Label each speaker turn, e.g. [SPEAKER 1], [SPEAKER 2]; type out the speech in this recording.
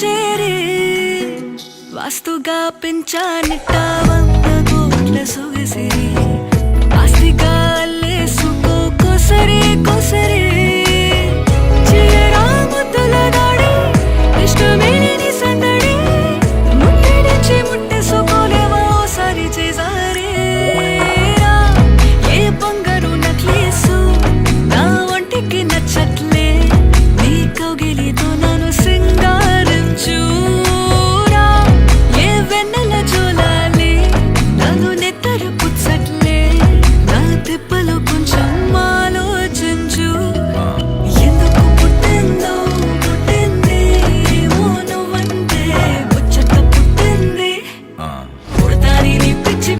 [SPEAKER 1] చేరి వాస్తుగా పెంచానిట్ట 100 కోట్ల సొగసిరి ఆస్తిగా అల్లేసుకో కొసరి కొసరి చిల్లరా ముద్దుల దాడి ఇష్టమేని సందడి ముట్టడించి ముట్టేసుకోలేవా ఓసారి చేసారే ఏ బంగారు నక్లీసు నా ఒంటికి నచ్చక